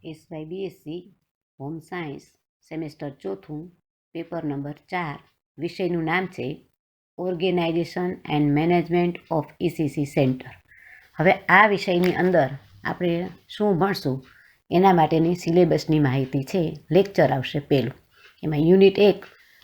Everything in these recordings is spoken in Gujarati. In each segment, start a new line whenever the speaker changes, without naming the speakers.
SYBSC હોમ સાયન્સ સેમેસ્ટર ચોથું પેપર નંબર 4 વિષયનું નામ છે organisation and management of ECC centre. હવે આ વિષયની અંદર આપણે શું ભણશું એના માટેની સિલેબસની માહિતી છે. લેક્ચર આવશે પહેલું. એમાં યુનિટ 1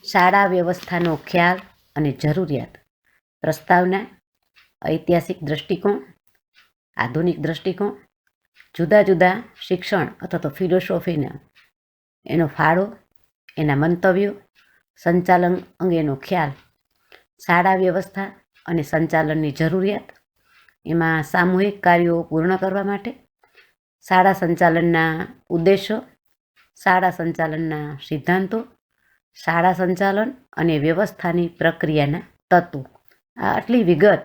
શાળા વ્યવસ્થાનો ખ્યાલ અને જરૂરિયાત, પ્રસ્તાવના, ઐતિહાસિક દ્રષ્ટિકોણ, આધુનિક દ્રષ્ટિકોણ, જુદા જુદા શિક્ષણ અથવા તો ફિલોસોફીના એનો ફાળો, એના મંતવ્યો, સંચાલન અંગેનો ખ્યાલ, શાળા વ્યવસ્થા અને સંચાલનની જરૂરિયાત, એમાં સામૂહિક કાર્યો પૂર્ણ કરવા માટે, શાળા સંચાલનના ઉદ્દેશો, શાળા સંચાલનના સિદ્ધાંતો, શાળા સંચાલન અને વ્યવસ્થાની પ્રક્રિયાના તત્વો. આ આટલી વિગત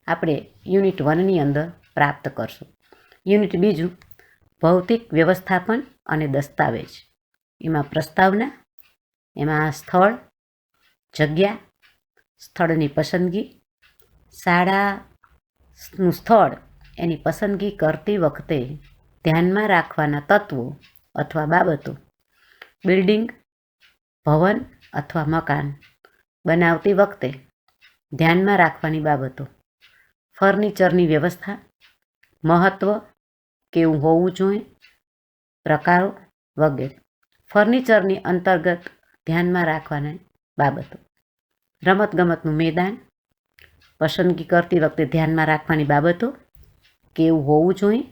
આપણે યુનિટ 1ની અંદર પ્રાપ્ત કરશું. યુનિટ 2 ભૌતિક વ્યવસ્થાપન અને દસ્તાવેજ. એમાં પ્રસ્તાવના, એમાં સ્થળ, જગ્યા, સ્થળની પસંદગી, શાળાનું સ્થળ એની પસંદગી કરતી વખતે ધ્યાનમાં રાખવાના તત્વો અથવા બાબતો, બિલ્ડિંગ, ભવન અથવા મકાન બનાવતી વખતે ધ્યાનમાં રાખવાની બાબતો, ફર્નિચરની વ્યવસ્થા, મહત્ત્વ, કેવું હોવું જોઈએ, પ્રકારો વગેરે. ફર્નિચરની અંતર્ગત ધ્યાનમાં રાખવાના બાબતો, રમતગમતનું મેદાન પસંદગી કરતી વખતે ધ્યાનમાં રાખવાની બાબતો, કેવું હોવું જોઈએ,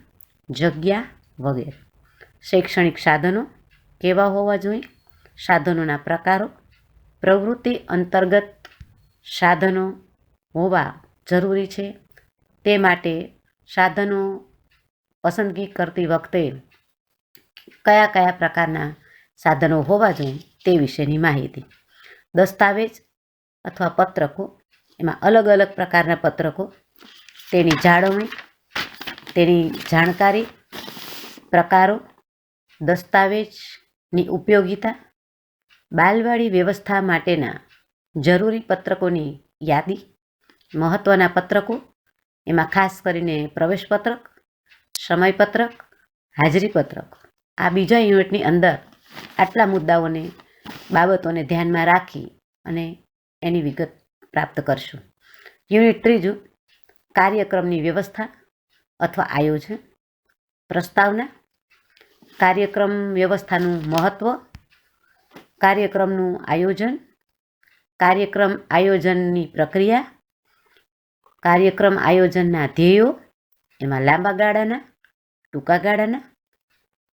જગ્યા વગેરે. શૈક્ષણિક સાધનો કેવા હોવા જોઈએ, સાધનોના પ્રકારો, પ્રવૃત્તિ અંતર્ગત સાધનો હોવા જરૂરી છે. તે માટે સાધનો પસંદગી કરતી વખતે કયા કયા પ્રકારના સાધનો હોવા જોઈએ તે વિશેની માહિતી. દસ્તાવેજ અથવા પત્રકો, એમાં અલગ અલગ પ્રકારના પત્રકો, તેની જાળવણી, તેની જાણકારી, પ્રકારો, દસ્તાવેજની ઉપયોગિતા, બાલવાડી વ્યવસ્થા માટેના જરૂરી પત્રકોની યાદી, મહત્ત્વના પત્રકો, એમાં ખાસ કરીને પ્રવેશપત્રક, સમયપત્રક, હાજરીપત્રક. આ બીજા યુનિટની અંદર આટલા મુદ્દાઓને બાબતોને ધ્યાનમાં રાખી અને એની વિગત પ્રાપ્ત કરશું. યુનિટ 3 કાર્યક્રમની વ્યવસ્થા અથવા આયોજન, પ્રસ્તાવના, કાર્યક્રમ વ્યવસ્થાનું મહત્ત્વ, કાર્યક્રમનું આયોજન, કાર્યક્રમ આયોજનની પ્રક્રિયા, કાર્યક્રમ આયોજનના ધ્યેયો, એમાં લાંબા ગાળાના, ટૂંકા ગાળાના,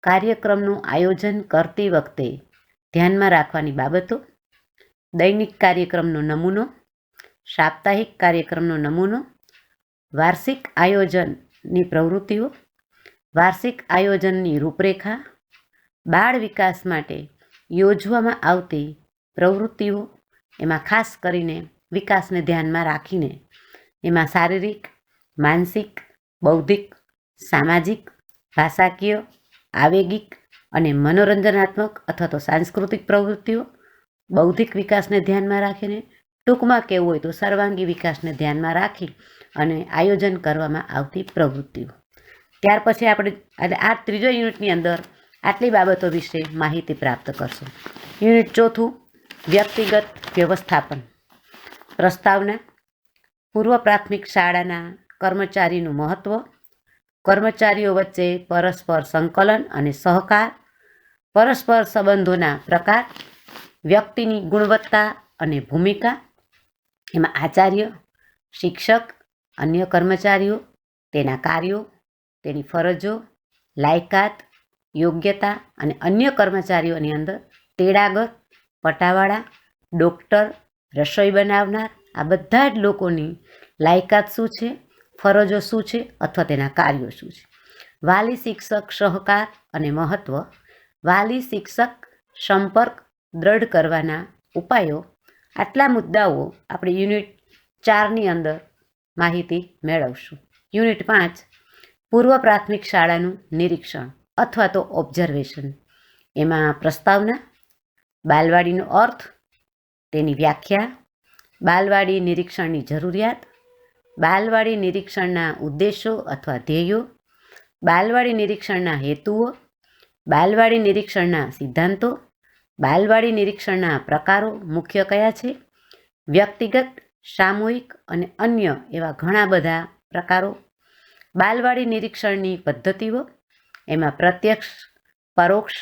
કાર્યક્રમનું આયોજન કરતી વખતે ધ્યાનમાં રાખવાની બાબતો, દૈનિક કાર્યક્રમનો નમૂનો, સાપ્તાહિક કાર્યક્રમનો નમૂનો, વાર્ષિક આયોજનની પ્રવૃત્તિઓ, વાર્ષિક આયોજનની રૂપરેખા, બાળ વિકાસ માટે યોજવામાં આવતી પ્રવૃત્તિઓ, એમાં ખાસ કરીને વિકાસને ધ્યાનમાં રાખીને એમાં શારીરિક, માનસિક, બૌદ્ધિક, સામાજિક, ભાષાકીય, આવેગિક અને મનોરંજનાત્મક અથવા તો સાંસ્કૃતિક પ્રવૃત્તિઓ, બૌદ્ધિક વિકાસને ધ્યાનમાં રાખીને, ટૂંકમાં કહેવું હોય તો સર્વાંગી વિકાસને ધ્યાનમાં રાખી અને આયોજન કરવામાં આવતી પ્રવૃત્તિઓ. ત્યાર પછી આપણે આ ત્રીજો યુનિટની અંદર આટલી બાબતો વિશે માહિતી પ્રાપ્ત કરશું. યુનિટ 4 વ્યક્તિગત વ્યવસ્થાપન. પ્રસ્તાવના, પૂર્વ પ્રાથમિક શાળાના કર્મચારીનું મહત્ત્વ, કર્મચારીઓ વચ્ચે પરસ્પર સંકલન અને સહકાર, પરસ્પર સંબંધોના પ્રકાર, વ્યક્તિની ગુણવત્તા અને ભૂમિકા, એમાં આચાર્ય, શિક્ષક, અન્ય કર્મચારીઓ, તેના કાર્યો, તેની ફરજો, લાયકાત, યોગ્યતા અને અન્ય કર્મચારીઓની અંદર તેડાગર, પટાવાળા, ડૉક્ટર, રસોઈ બનાવનાર, આ બધા જ લોકોની લાયકાત શું છે, ફરજો શું છે અથવા તેના કાર્યો શું છે. વાલી શિક્ષક સહકાર અને મહત્ત્વ, વાલી શિક્ષક સંપર્ક દ્રઢ કરવાના ઉપાયો. આટલા મુદ્દાઓ આપણે યુનિટ 4ની અંદર માહિતી મેળવશું. યુનિટ 5 પૂર્વ પ્રાથમિક શાળાનું નિરીક્ષણ અથવા તો ઓબ્ઝર્વેશન. એમાં પ્રસ્તાવના, બાલવાડીનો અર્થ, તેની વ્યાખ્યા, બાલવાડી નિરીક્ષણની જરૂરિયાત, બાલવાડી નિરીક્ષણના ઉદ્દેશો અથવા ધ્યેયો, બાલવાડી નિરીક્ષણના હેતુઓ, બાલવાડી નિરીક્ષણના સિદ્ધાંતો, બાલવાડી નિરીક્ષણના પ્રકારો મુખ્ય કયા છે, વ્યક્તિગત, સામૂહિક અને અન્ય એવા ઘણા બધા પ્રકારો, બાલવાડી નિરીક્ષણની પદ્ધતિઓ, એમાં પ્રત્યક્ષ, પરોક્ષ,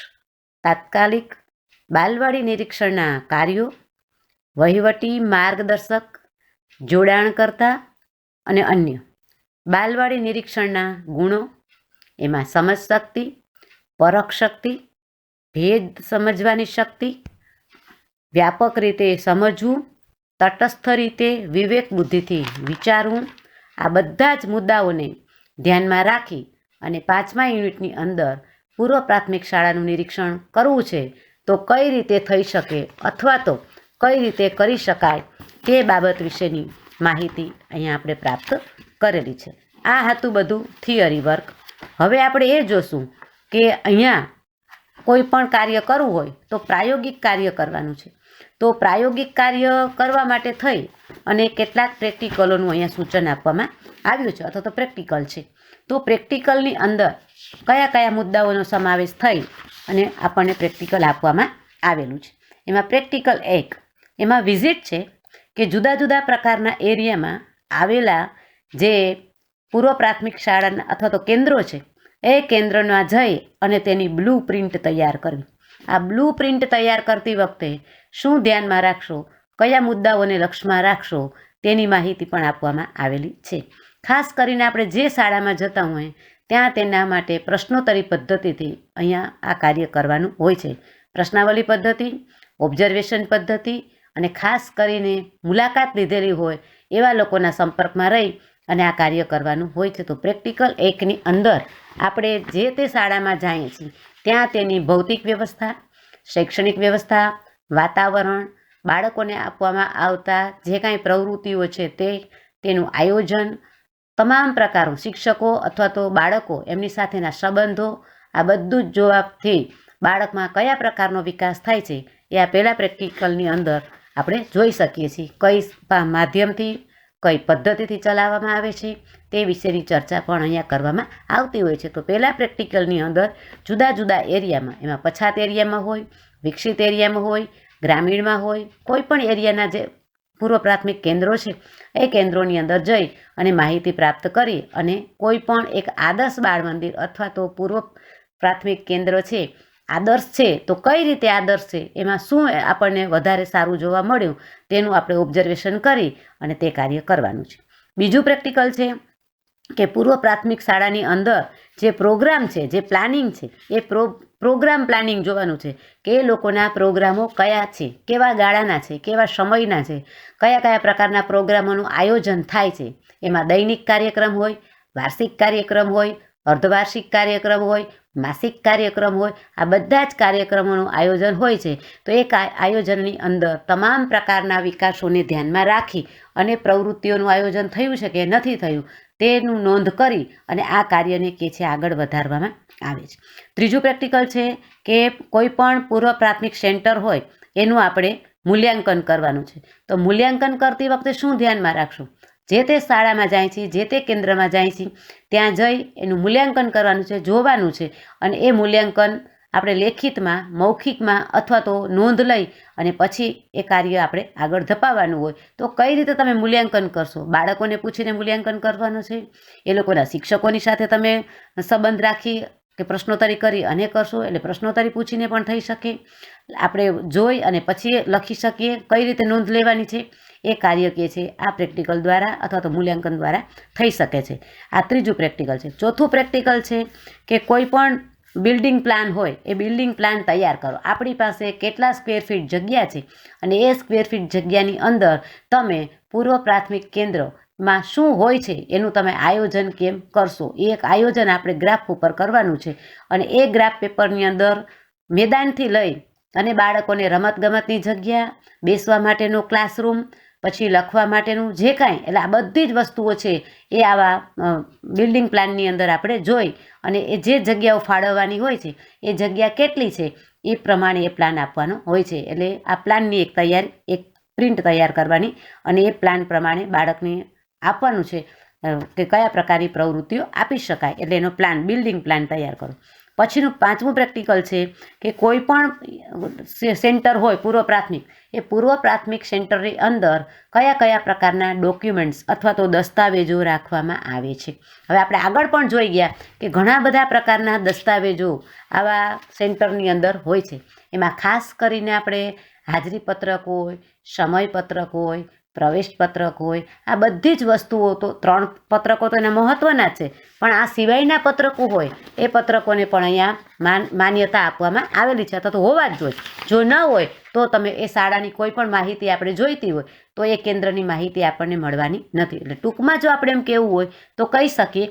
તાત્કાલિક, બાલવાડી નિરીક્ષણના કાર્યો, વહીવટી માર્ગદર્શક, જોડાણકર્તા અને અન્ય, બાલવાડી નિરીક્ષણના ગુણો, એમાં સમજશક્તિ, પરખ શક્તિ, ભેદ સમજવાની શક્તિ, વ્યાપક રીતે સમજવું, તટસ્થ રીતે વિવેક બુદ્ધિથી વિચારવું, આ બધા જ મુદ્દાઓને ધ્યાનમાં રાખી અને 5મા યુનિટની અંદર પૂર્વ પ્રાથમિક શાળાનું નિરીક્ષણ કરવું છે તો કઈ રીતે થઈ શકે અથવા તો કઈ રીતે કરી શકાય તે બાબત વિશેની માહિતી અહીંયા આપણે પ્રાપ્ત કરેલી છે. આ હતું બધું થિયરી વર્ક. હવે આપણે એ જોશું કે અહીંયા કોઈ પણ કાર્ય કરવું હોય તો પ્રાયોગિક કાર્ય કરવાનું છે. તો પ્રાયોગિક કાર્ય કરવા માટે થઈ અને કેટલાક પ્રેક્ટિકલોનું અહીંયા સૂચન આપવામાં આવ્યું છે અથવા તો પ્રેક્ટિકલ છે. તો પ્રેક્ટિકલની અંદર કયા કયા મુદ્દાઓનો સમાવેશ થઈ અને આપણને પ્રેક્ટિકલ આપવામાં આવેલું છે. એમાં પ્રેક્ટિકલ 1 એમાં વિઝિટ છે કે જુદા જુદા પ્રકારના એરિયામાં આવેલા જે પૂર્વ પ્રાથમિક શાળાના અથવા તો કેન્દ્રો છે એ કેન્દ્રમાં જઈ અને તેની બ્લુ પ્રિન્ટ તૈયાર કરવી. આ બ્લુ પ્રિન્ટ તૈયાર કરતી વખતે શું ધ્યાનમાં રાખશો, કયા મુદ્દાઓને લક્ષ્યમાં રાખશો તેની માહિતી પણ આપવામાં આવેલી છે. ખાસ કરીને આપણે જે શાળામાં જતા હોય ત્યાં તેના માટે પ્રશ્નોત્તરી પદ્ધતિથી અહીંયા આ કાર્ય કરવાનું હોય છે. પ્રશ્નાવલી પદ્ધતિ, ઓબ્ઝર્વેશન પદ્ધતિ અને ખાસ કરીને મુલાકાત લીધેલી હોય એવા લોકોના સંપર્કમાં રહી અને આ કાર્ય કરવાનું હોય છે. તો પ્રેક્ટિકલ 1ની અંદર આપણે જે તે શાળામાં જઈએ છીએ ત્યાં તેની ભૌતિક વ્યવસ્થા, શૈક્ષણિક વ્યવસ્થા, વાતાવરણ, બાળકોને આપવામાં આવતા જે કાંઈ પ્રવૃત્તિઓ છે તેનું આયોજન, તમામ પ્રકારો, શિક્ષકો અથવા તો બાળકો એમની સાથેના સંબંધો, આ બધું જ જોવાથી બાળકમાં કયા પ્રકારનો વિકાસ થાય છે એ આ પહેલાં પ્રેક્ટિકલની અંદર આપણે જોઈ શકીએ છીએ. કઈ માધ્યમથી, કઈ પદ્ધતિથી ચલાવવામાં આવે છે તે વિશેની ચર્ચા પણ અહીંયા કરવામાં આવતી હોય છે. તો પહેલાં પ્રેક્ટિકલની અંદર જુદા જુદા એરિયામાં, એમાં પછાત એરિયામાં હોય, વિકસિત એરિયામાં હોય, ગ્રામીણમાં હોય, કોઈ પણ એરિયાના જે પૂર્વ પ્રાથમિક કેન્દ્રો છે એ કેન્દ્રોની અંદર જઈ અને માહિતી પ્રાપ્ત કરી અને કોઈ પણ એક આદર્શ બાળ મંદિર અથવા તો પૂર્વ પ્રાથમિક કેન્દ્ર છે આદર્શ છે તો કઈ રીતે આદર્શ છે, એમાં શું આપણને વધારે સારું જોવા મળ્યું તેનું આપણે ઓબ્ઝર્વેશન કરી અને તે કાર્ય કરવાનું છે. બીજું પ્રેક્ટિકલ છે કે પૂર્વ પ્રાથમિક શાળાની અંદર જે પ્રોગ્રામ છે, જે પ્લાનિંગ છે એ પ્રોગ્રામ પ્લાનિંગ જોવાનું છે કે એ લોકોના પ્રોગ્રામો કયા છે, કેવા ગાળાના છે, કેવા સમયના છે, કયા કયા પ્રકારના પ્રોગ્રામોનું આયોજન થાય છે. એમાં દૈનિક કાર્યક્રમ હોય, વાર્ષિક કાર્યક્રમ હોય, અર્ધવાર્ષિક કાર્યક્રમ હોય, માસિક કાર્યક્રમ હોય, આ બધા જ કાર્યક્રમોનું આયોજન હોય છે. તો એ આયોજનની અંદર તમામ પ્રકારના વિકાસોને ધ્યાનમાં રાખી અને પ્રવૃત્તિઓનું આયોજન થયું છે કે નથી થયું તેનું નોંધ કરી અને આ કાર્યને કે છે આગળ વધારવામાં આવે છે. ત્રીજું પ્રેક્ટિકલ છે કે કોઈ પણ પૂર્વ પ્રાથમિક સેન્ટર હોય એનું આપણે મૂલ્યાંકન કરવાનું છે. તો મૂલ્યાંકન કરતી વખતે શું ધ્યાનમાં રાખશું, જે તે શાળામાં જાય છે, જે તે કેન્દ્રમાં જાય છે ત્યાં જઈ એનું મૂલ્યાંકન કરવાનું છે, જોવાનું છે અને એ મૂલ્યાંકન આપણે લેખિતમાં, મૌખિકમાં અથવા તો નોંધ લઈ અને પછી એ કાર્ય આપણે આગળ ધપાવવાનું હોય. તો કઈ રીતે તમે મૂલ્યાંકન કરશો, બાળકોને પૂછીને મૂલ્યાંકન કરવાનું છે, એ લોકોના શિક્ષકોની સાથે તમે સંબંધ રાખી કે પ્રશ્નોત્તરી કરી અને કરશો, એટલે પ્રશ્નોત્તરી પૂછીને પણ થઈ શકે, આપણે જોઈ અને પછી લખી શકીએ, કઈ રીતે નોંધ લેવાની છે એ કાર્ય કે છે આ પ્રેક્ટિકલ દ્વારા અથવા તો મૂલ્યાંકન દ્વારા થઈ શકે છે. આ ત્રીજું પ્રેક્ટિકલ છે. ચોથું પ્રેક્ટિકલ છે કે કોઈ પણ બિલ્ડિંગ પ્લાન હોય એ બિલ્ડિંગ પ્લાન તૈયાર કરો. આપણી પાસે કેટલા સ્ક્વેર ફીટ જગ્યા છે અને એ સ્ક્વેર ફીટ જગ્યાની અંદર તમે પૂર્વ પ્રાથમિક કેન્દ્રમાં શું હોય છે એનું તમે આયોજન કેમ કરશો, એ એક આયોજન આપણે ગ્રાફ ઉપર કરવાનું છે અને એ ગ્રાફ પેપરની અંદર મેદાનથી લઈ અને બાળકોને રમતગમતની જગ્યા, બેસવા માટેનો ક્લાસરૂમ, પછી લખવા માટેનું જે કાંઈ, એટલે આ બધી જ વસ્તુઓ છે એ આવા બિલ્ડિંગ પ્લાનની અંદર આપણે જોઈ અને એ જે જગ્યાઓ ફાળવવાની હોય છે એ જગ્યા કેટલી છે એ પ્રમાણે એ પ્લાન આપવાનો હોય છે. એટલે આ પ્લાનની એક પ્રિન્ટ તૈયાર કરવાની અને એ પ્લાન પ્રમાણે બાળકને આપવાનું છે કે કયા પ્રકારની પ્રવૃત્તિઓ આપી શકાય, એટલે એનો પ્લાન, બિલ્ડિંગ પ્લાન તૈયાર કરો. પછીનું 5મું પ્રેક્ટિકલ છે કે કોઈ પણ સેન્ટર હોય પૂર્વ પ્રાથમિક, એ પૂર્વ પ્રાથમિક સેન્ટરની અંદર કયા કયા પ્રકારના ડોક્યુમેન્ટ્સ અથવા તો દસ્તાવેજો રાખવામાં આવે છે. હવે આપણે આગળ પણ જોઈ ગયા કે ઘણા બધા પ્રકારના દસ્તાવેજો આવા સેન્ટરની અંદર હોય છે. એમાં ખાસ કરીને આપણે હાજરી પત્રક હોય, સમયપત્રક હોય, પ્રવેશપત્રક હોય, આ બધી જ વસ્તુઓ તો 3 પત્રકો તો એના મહત્ત્વના જ છે, પણ આ સિવાયના પત્રકો હોય એ પત્રકોને પણ અહીંયા માન્યતા આપવામાં આવેલી છે અથવા તો હોવા જ જોઈએ. જો ન હોય તો તમે એ શાળાની કોઈ પણ માહિતી આપણે જોઈતી હોય તો એ કેન્દ્રની માહિતી આપણને મળવાની નથી. એટલે ટૂંકમાં જો આપણે એમ કહેવું હોય તો કહી શકીએ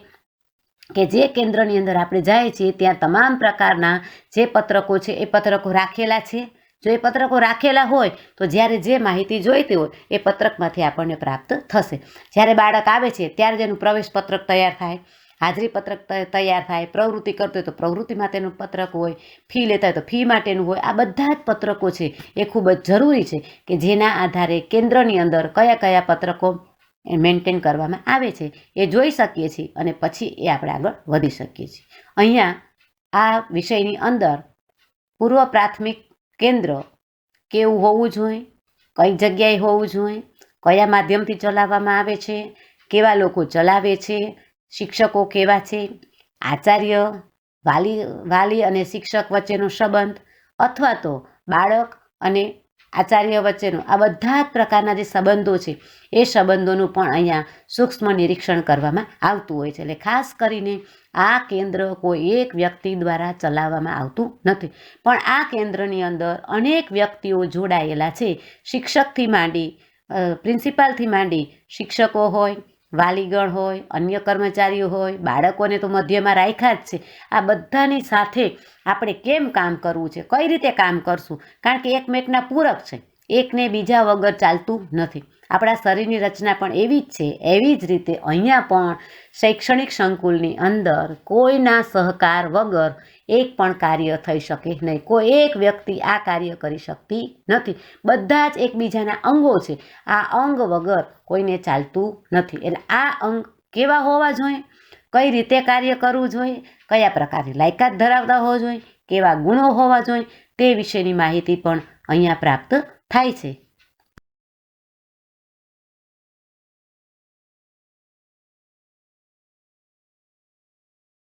કે જે કેન્દ્રની અંદર આપણે જાય છીએ ત્યાં તમામ પ્રકારના જે પત્રકો છે એ પત્રકો રાખેલા છે. જો એ પત્રકો રાખેલા હોય તો જ્યારે જે માહિતી જોઈતી હોય એ પત્રકમાંથી આપણને પ્રાપ્ત થશે. જ્યારે બાળક આવે છે ત્યારે જ એનું પ્રવેશ પત્રક તૈયાર થાય, હાજરી પત્રક તૈયાર થાય, પ્રવૃત્તિ કરતો હોય તો પ્રવૃત્તિ માટેનું પત્રક હોય, ફી લેતા હોય તો ફી માટેનું હોય. આ બધા જ પત્રકો છે એ ખૂબ જ જરૂરી છે કે જેના આધારે કેન્દ્રની અંદર કયા કયા પત્રકો મેન્ટેન કરવામાં આવે છે એ જોઈ શકીએ છીએ અને પછી એ આપણે આગળ વધી શકીએ છીએ. અહીંયા આ વિષયની અંદર પૂર્વ પ્રાથમિક કેન્દ્ર કેવું હોવું જોઈએ, કઈ જગ્યાએ હોવું જોઈએ, કયા માધ્યમથી ચલાવવામાં આવે છે, કેવા લોકો ચલાવે છે, શિક્ષકો કેવા છે, આચાર્ય, વાલી અને શિક્ષક વચ્ચેનો સંબંધ અથવા તો બાળક અને આચાર્ય વચ્ચેનો આ બધા જ પ્રકારના જે સંબંધો છે એ સંબંધોનું પણ અહીંયા સૂક્ષ્મ નિરીક્ષણ કરવામાં આવતું હોય છે. એટલે ખાસ કરીને આ કેન્દ્ર કોઈ એક વ્યક્તિ દ્વારા ચલાવવામાં આવતું નથી, પણ આ કેન્દ્રની અંદર અનેક વ્યક્તિઓ જોડાયેલા છે. શિક્ષકથી માંડી, પ્રિન્સિપાલથી માંડી, શિક્ષકો હોય, વાલીગણ હોય, અન્ય કર્મચારીઓ હોય, બાળકોને તો મધ્યમાં રાખ્યા જ છે. આ બધાની સાથે આપણે કેમ કામ કરવું છે, કઈ રીતે કામ કરશું, કારણ કે એકમેકના પૂરક છે, એકને બીજા વગર ચાલતું નથી. આપણા શરીરની રચના પણ એવી જ છે. એવી જ રીતે અહીંયા પણ શૈક્ષણિક સંકુલની અંદર કોઈના સહકાર વગર એક પણ કાર્ય થઈ શકે નહીં. કોઈ એક વ્યક્તિ આ કાર્ય કરી શકતી નથી. બધા જ એકબીજાના અંગો છે. આ અંગ વગર કોઈને ચાલતું નથી. એટલે આ અંગ કેવા હોવા જોઈએ, કઈ રીતે કાર્ય કરવું જોઈએ, કયા પ્રકારની લાયકાત ધરાવતા હોવા જોઈએ, કેવા ગુણો હોવા જોઈએ, તે વિશેની માહિતી પણ અહીંયા પ્રાપ્ત થાય છે.